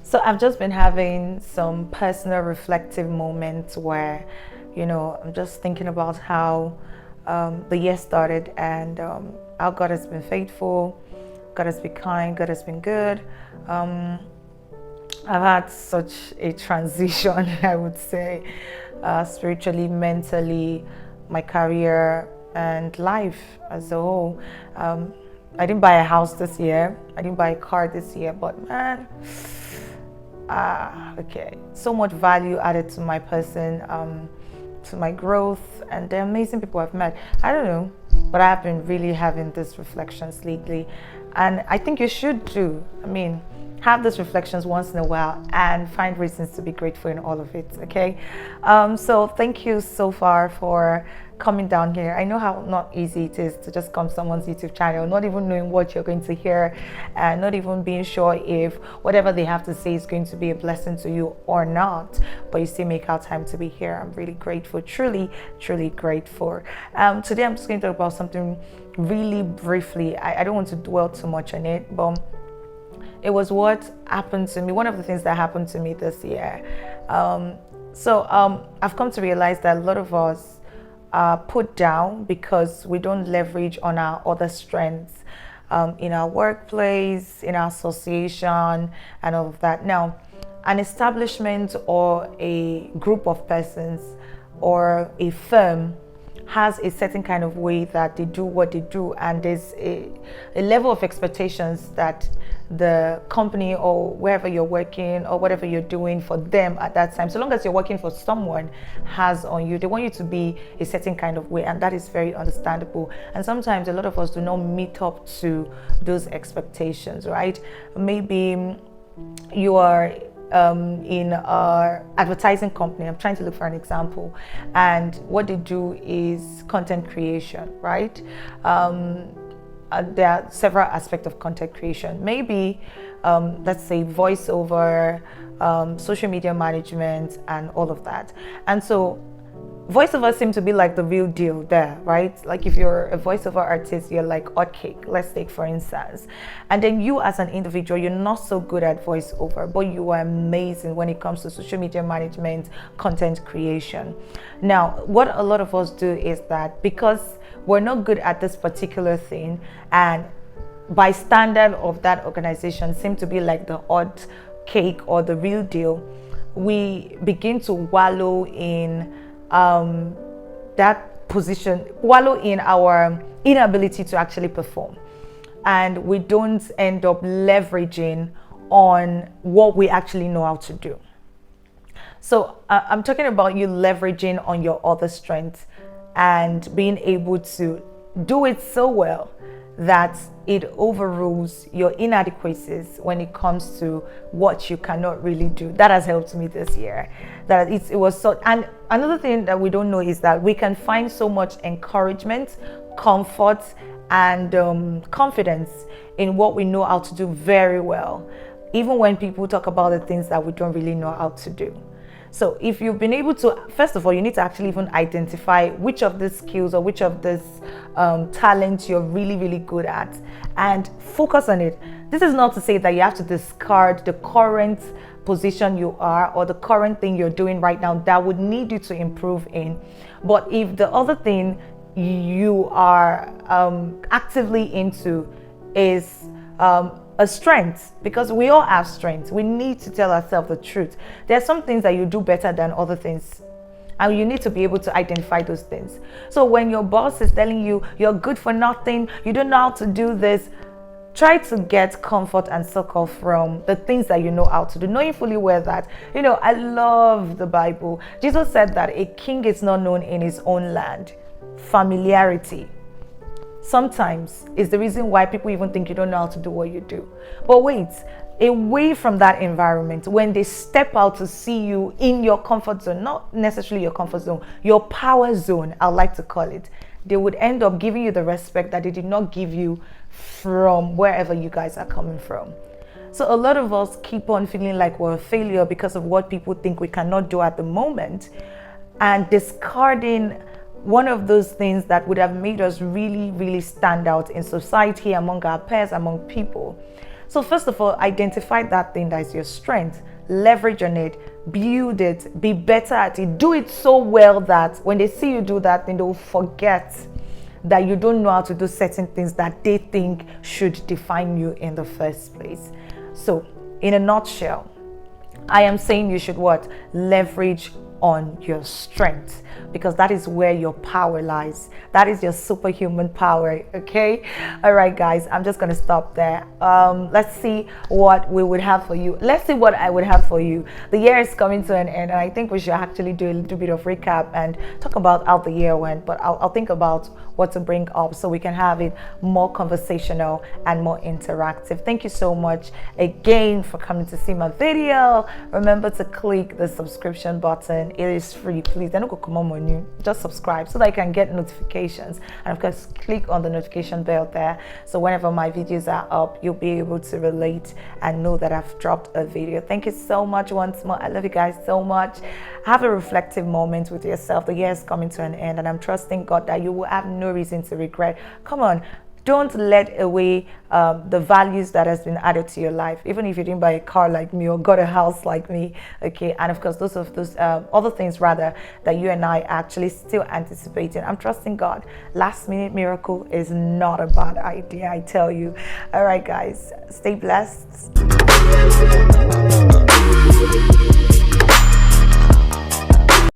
So I've just been having some personal reflective moments where, I'm just thinking about how the year started and how God has been faithful, God has been kind, God has been good. Um, I've had such a transition, I would say, spiritually, mentally, my career, and life as a whole. Um, I didn't buy a house this year, I didn't buy a car this year, but man, okay, so much value added to my person, to my growth, and the amazing people I've met. I don't know, but I've been really having these reflections lately, and I think you should too. I mean, have these reflections once in a while and find reasons to be grateful in all of it. Okay, so thank you so far for coming down here. I know how not easy it is to just come to someone's YouTube channel, not even knowing what you're going to hear, and not even being sure if whatever they have to say is going to be a blessing to you or not, but you still make out time to be here. I'm really grateful, truly, truly grateful. Today I'm just going to talk about something really briefly. I don't want to dwell too much on it, but it was what happened to me, one of the things that happened to me this year. I've come to realize that a lot of us are put down because we don't leverage on our other strengths, in our workplace, in our association, and all of that. Now, an establishment or a group of persons or a firm has a certain kind of way that they do what they do, and there's a level of expectations that the company or wherever you're working or whatever you're doing for them at that time, so long as you're working for someone, has on you. They want you to be a certain kind of way, and that is very understandable. And sometimes a lot of us do not meet up to those expectations, right? Maybe you are in our advertising company. I'm trying to look for an example, and what they do is content creation, right? There are several aspects of content creation. Maybe let's say voiceover, social media management, and all of that. And so voiceovers seem to be like the real deal there, right? Like if you're a voiceover artist, you're like hotcake. Let's take for instance. And then you as an individual, you're not so good at voiceover, but you are amazing when it comes to social media management, content creation. Now, what a lot of us do is that because we're not good at this particular thing, and by standard of that organization seem to be like the odd cake or the real deal, we begin to wallow in that position, wallow in our inability to actually perform, and we don't end up leveraging on what we actually know how to do. So I'm talking about you leveraging on your other strengths and being able to do it so well that it overrules your inadequacies when it comes to what you cannot really do. That has helped me this year. That it was so. And another thing that we don't know is that we can find so much encouragement, comfort, and confidence in what we know how to do very well, even when people talk about the things that we don't really know how to do. So if you've been able to, first of all, you need to actually even identify which of these skills or which of these talents you're really, really good at, and focus on it. This is not to say that you have to discard the current position you are or the current thing you're doing right now that would need you to improve in. But if the other thing you are actively into is a strength, because we all have strengths, we need to tell ourselves the truth. There are some things that you do better than other things, and you need to be able to identify those things. So when your boss is telling you you're good for nothing, you don't know how to do this, try to get comfort and succor from the things that you know how to do, knowing fully well that, I love the Bible. Jesus said that a king is not known in his own land. Familiarity sometimes is the reason why people even think you don't know how to do what you do. But wait, away from that environment, when they step out to see you in your comfort zone, not necessarily your comfort zone, your power zone, I like to call it, they would end up giving you the respect that they did not give you from wherever you guys are coming from. So a lot of us keep on feeling like we're a failure because of what people think we cannot do at the moment, and discarding one of those things that would have made us really, really stand out in society, among our peers, among people. So first of all, identify that thing that is your strength, leverage on it, build it, be better at it, do it so well that when they see you do that thing, they will forget that you don't know how to do certain things that they think should define you in the first place. So in a nutshell, I am saying you should what? Leverage on your strength, because that is where your power lies. That is your superhuman power. Okay, all right guys, I'm just gonna stop there. Let's see what we would have for you. Let's see what I would have for you. The year is coming to an end, and I think we should actually do a little bit of recap and talk about how the year went, but I'll think about what to bring up so we can have it more conversational and more interactive. Thank you so much again for coming to see my video. Remember to click the subscription button. It is free. Please don't go come on you, just subscribe so that you can get notifications, and of course click on the notification bell there, so whenever my videos are up, you'll be able to relate and know that I've dropped a video. Thank you so much once more. I love you guys so much. Have a reflective moment with yourself. The year is coming to an end, and I'm trusting God that you will have no reason to regret. Come on, don't let away the values that has been added to your life, even if you didn't buy a car like me or got a house like me. Okay, and of course those other things rather that you and I are actually still anticipating. I'm trusting God. Last minute miracle is not a bad idea, I tell you. All right guys, stay blessed.